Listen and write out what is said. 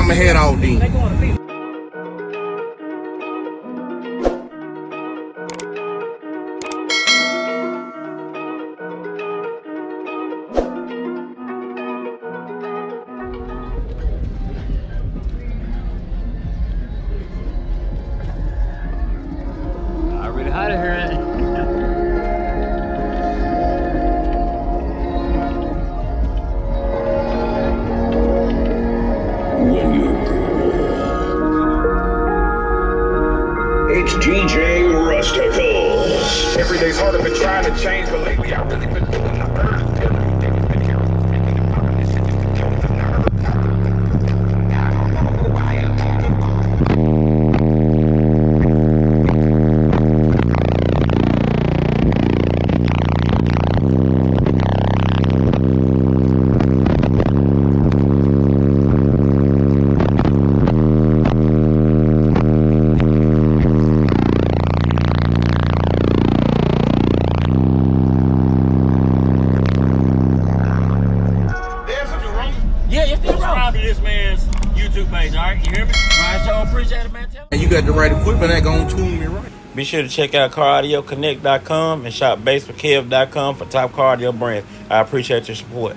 I'ma head out then. Really hot in here. It's DJ Rusticles. Every day's harder, been trying to change, but lately I really been doing the earth. This man's YouTube page, all right? You hear me? Ryan Show, appreciate it, man. And you got the right equipment that gonna tune me right. Be sure to check out CarAudioConnect.com and shop BASSWITHKEV.com for top car audio brands. I appreciate your support.